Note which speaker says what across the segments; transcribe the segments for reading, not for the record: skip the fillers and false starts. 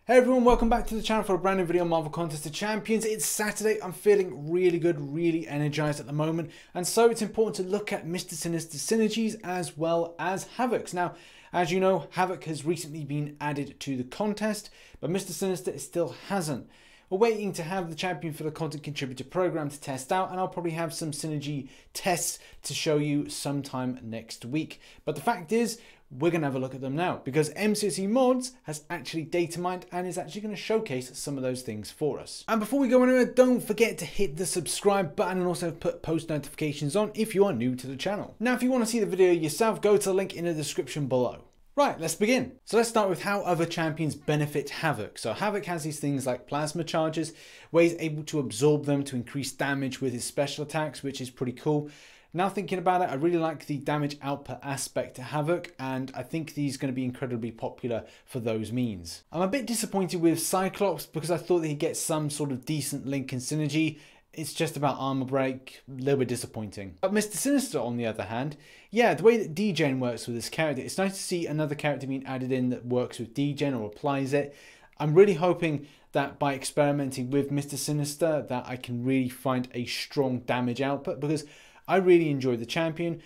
Speaker 1: Hey everyone, welcome back to the channel for a brand new video on Marvel Contest of Champions. It's Saturday, I'm feeling really good, really energized at the moment, and so it's important to look at Mr. Sinister's Synergies as well as Havoc's. Now, as you know, Havok has recently been added to the contest, but Mr. Sinister still hasn't. We're waiting to have the champion for the content contributor program to test out, and I'll probably have some synergy tests to show you sometime next week. But the fact is, we're going to have a look at them now because M2 Mods has actually data mined and is actually going to showcase some of those things for us. And before we go anywhere, don't forget to hit the subscribe button and also put post notifications on if you are new to the channel. Now, if you want to see the video yourself, go to the link in the description below. Right, let's begin. So let's start with how other champions benefit Havok. So Havok has these things like plasma charges, where he's able to absorb them to increase damage with his special attacks, which is pretty cool. Now thinking about it, I really like the damage output aspect to Havok, and I think these are going to be incredibly popular for those means. I'm a bit disappointed with Cyclops because I thought that he'd get some sort of decent link and synergy. It's just about armor break, a little bit disappointing. But Mr. Sinister, on the other hand, yeah, the way that degen works with this character, it's nice to see another character being added in that works with degen or applies it. I'm really hoping that by experimenting with Mr. Sinister that I can really find a strong damage output, because I really enjoyed the champion.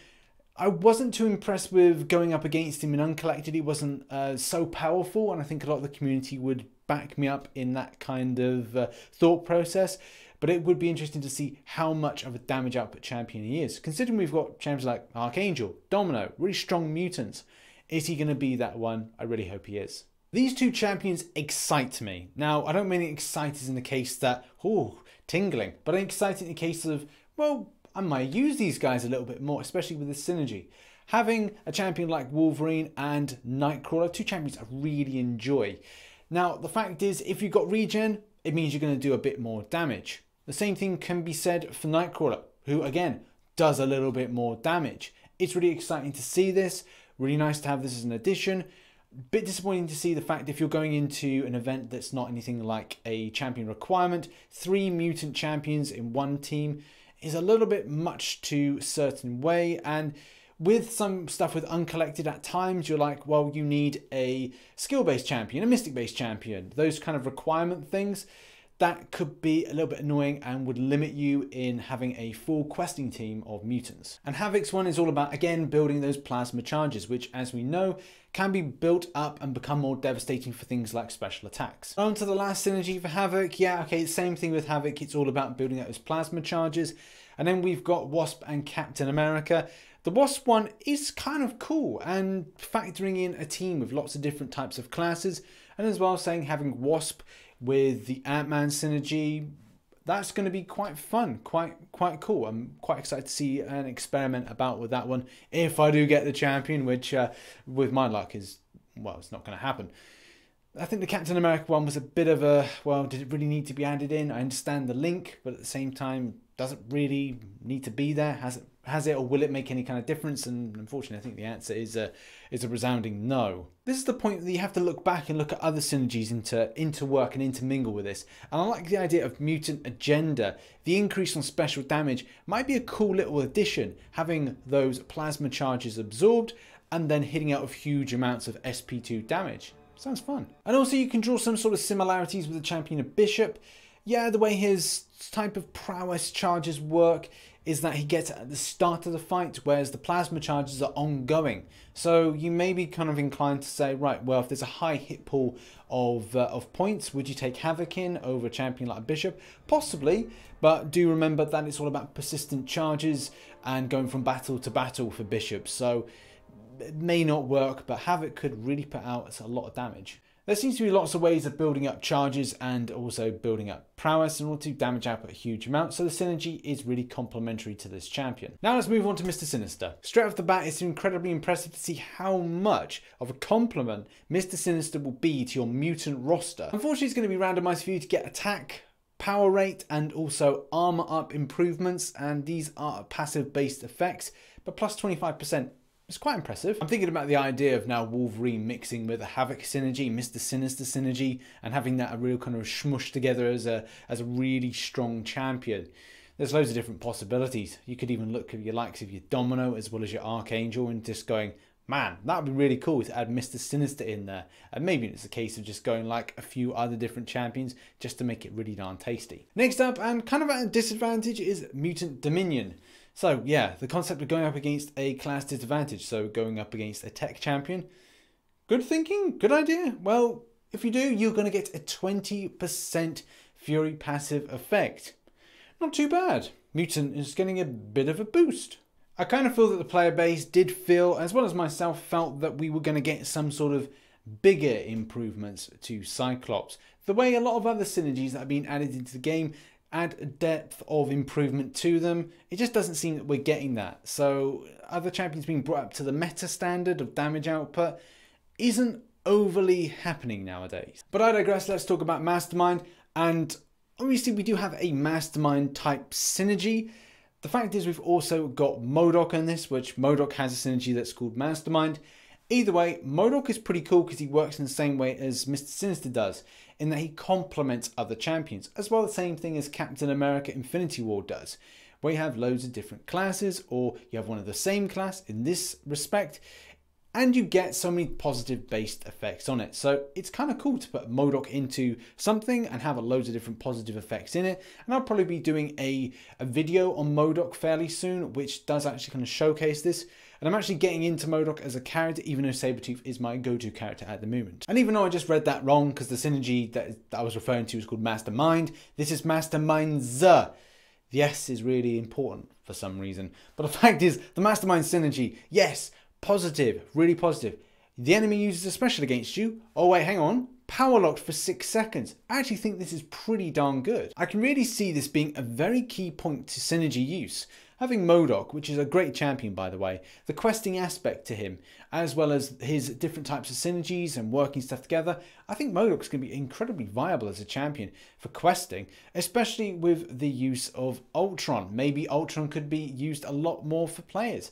Speaker 1: I wasn't too impressed with going up against him in Uncollected. He wasn't so powerful, and I think a lot of the community would back me up in that kind of thought process. But it would be interesting to see how much of a damage output champion he is, considering we've got champions like Archangel, Domino, really strong mutants. Is he going to be that one? I really hope he is. These two champions excite me. Now, I don't mean excited in the case that, oh, tingling, but I'm excited in the case of, well, I might use these guys a little bit more, especially with this synergy. Having a champion like Wolverine and Nightcrawler, two champions I really enjoy. Now, the fact is, if you've got regen, it means you're going to do a bit more damage. The same thing can be said for Nightcrawler, who again does a little bit more damage. It's really exciting to see this, really nice to have this as an addition. Bit disappointing to see the fact if you're going into an event that's not anything like a champion requirement, 3 mutant champions in one team is a little bit much too certain way. And with some stuff with Uncollected at times, you're like, well, you need a skill-based champion, a mystic-based champion, those kind of requirement things. That could be a little bit annoying and would limit you in having a full questing team of mutants. And Havok's one is all about, again, building those plasma charges, which, as we know, can be built up and become more devastating for things like special attacks. On to the last synergy for Havok. Yeah, okay, same thing with Havok. It's all about building out those plasma charges. And then we've got Wasp and Captain America. The Wasp one is kind of cool, and factoring in a team with lots of different types of classes, and as well saying having Wasp with the Ant-Man synergy, that's going to be quite fun, quite cool. I'm quite excited to see an experiment about with that one if I do get the champion, which with my luck is, well, it's not going to happen. I think the Captain America one was a bit of a, well, did it really need to be added in? I understand the link, but at the same time, does it really need to be there? Has it, or will it make any kind of difference? And unfortunately, I think the answer is a resounding no. This is the point that you have to look back and look at other synergies interwork and intermingle with this. And I like the idea of Mutant Agenda. The increase on special damage might be a cool little addition, having those plasma charges absorbed and then hitting out of huge amounts of SP2 damage. Sounds fun. And also you can draw some sort of similarities with the champion of Bishop. Yeah, the way his type of prowess charges work is that he gets at the start of the fight, whereas the plasma charges are ongoing. So you may be kind of inclined to say, right, well, if there's a high hit pool of points, would you take Havok in over a champion like Bishop? Possibly, but do remember that it's all about persistent charges and going from battle to battle for Bishop. So it may not work, but Havok could really put out a lot of damage. There seems to be lots of ways of building up charges and also building up prowess in order to damage output a huge amount, so the synergy is really complementary to this champion. Now let's move on to Mr. Sinister. Straight off the bat, it's incredibly impressive to see how much of a compliment Mr. Sinister will be to your mutant roster. Unfortunately, it's going to be randomized for you to get attack, power rate, and also armor up improvements, and these are passive based effects, but plus 25%. It's quite impressive. I'm thinking about the idea of now Wolverine mixing with a Havoc synergy, Mr. Sinister synergy, and having that a real kind of smush together as a really strong champion. There's loads of different possibilities. You could even look at your likes of your Domino as well as your Archangel and just going, Man, that would be really cool to add Mr. Sinister in there. And maybe it's a case of just going like a few other different champions just to make it really darn tasty. Next up, and kind of at a disadvantage, is Mutant Dominion. So yeah, the concept of going up against a class disadvantage, so going up against a tech champion. Good thinking, good idea. Well, if you do, you're going to get a 20% Fury passive effect. Not too bad. Mutant is getting a bit of a boost. I kind of feel that the player base did feel, as well as myself, felt that we were going to get some sort of bigger improvements to Cyclops. The way a lot of other synergies that have been added into the game add a depth of improvement to them, it just doesn't seem that we're getting that. So other champions being brought up to the meta standard of damage output isn't overly happening nowadays. But I digress, let's talk about Mastermind. And obviously we do have a Mastermind type synergy. The fact is we've also got MODOK in this, which MODOK has a synergy that's called Mastermind. Either way, MODOK is pretty cool because he works in the same way as Mr. Sinister does, in that he complements other champions, as well the same thing as Captain America Infinity War does, where you have loads of different classes, or you have one of the same class in this respect, and you get so many positive based effects on it. So it's kind of cool to put MODOK into something and have loads of different positive effects in it. And I'll probably be doing a video on MODOK fairly soon, which does actually kind of showcase this. And I'm actually getting into MODOK as a character, even though Sabretooth is my go-to character at the moment. And even though I just read that wrong, because the synergy that I was referring to is called Mastermind, this is Masterminds. The S is really important for some reason. But the fact is, the Mastermind synergy, yes, positive, really positive. The enemy uses a special against you. Oh wait, hang on. Power locked for 6 seconds. I actually think this is pretty darn good. I can really see this being a very key point to synergy use. Having MODOK, which is a great champion by the way, the questing aspect to him, as well as his different types of synergies and working stuff together, I think MODOK's going to be incredibly viable as a champion for questing, especially with the use of Ultron. Maybe Ultron could be used a lot more for players.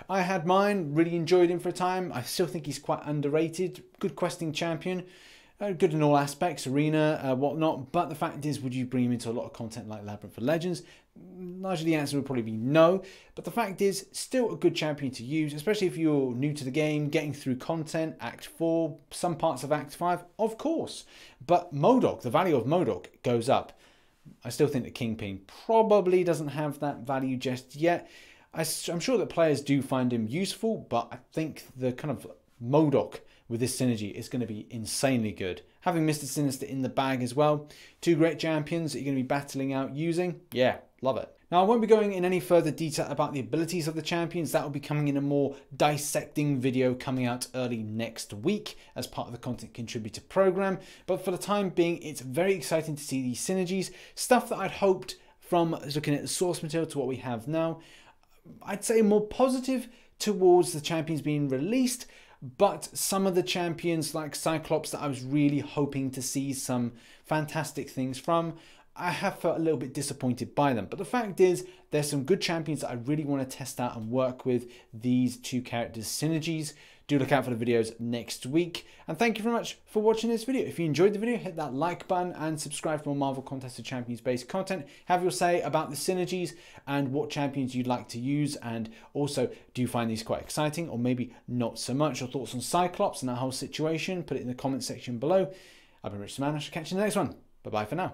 Speaker 1: I had mine, really enjoyed him for a time. I still think he's quite underrated. Good questing champion. Good in all aspects, arena, whatnot. But the fact is, would you bring him into a lot of content like Labyrinth of Legends? Largely the answer would probably be no. But the fact is, still a good champion to use, especially if you're new to the game, getting through content, Act 4, some parts of Act 5, of course. But MODOK, the value of MODOK goes up. I still think that Kingpin probably doesn't have that value just yet. I'm sure that players do find him useful, but I think the kind of MODOK with this synergy is going to be insanely good. Having Mr. Sinister in the bag as well, two great champions that you're going to be battling out using, yeah, love it. Now I won't be going in any further detail about the abilities of the champions. That will be coming in a more dissecting video coming out early next week as part of the content contributor program. But for the time being, it's very exciting to see these synergies, stuff that I'd hoped from looking at the source material to what we have now. I'd say more positive towards the champions being released, but some of the champions like Cyclops that I was really hoping to see some fantastic things from, I have felt a little bit disappointed by them. But the fact is, there's some good champions that I really want to test out and work with these two characters' synergies. Do look out for the videos next week. And thank you very much for watching this video. If you enjoyed the video, hit that like button and subscribe for more Marvel Contest of Champions based content. Have your say about the synergies and what champions you'd like to use. And also, do you find these quite exciting or maybe not so much? Your thoughts on Cyclops and that whole situation, put it in the comment section below. I've been RichTheMan. I shall catch you in the next one. Bye-bye for now.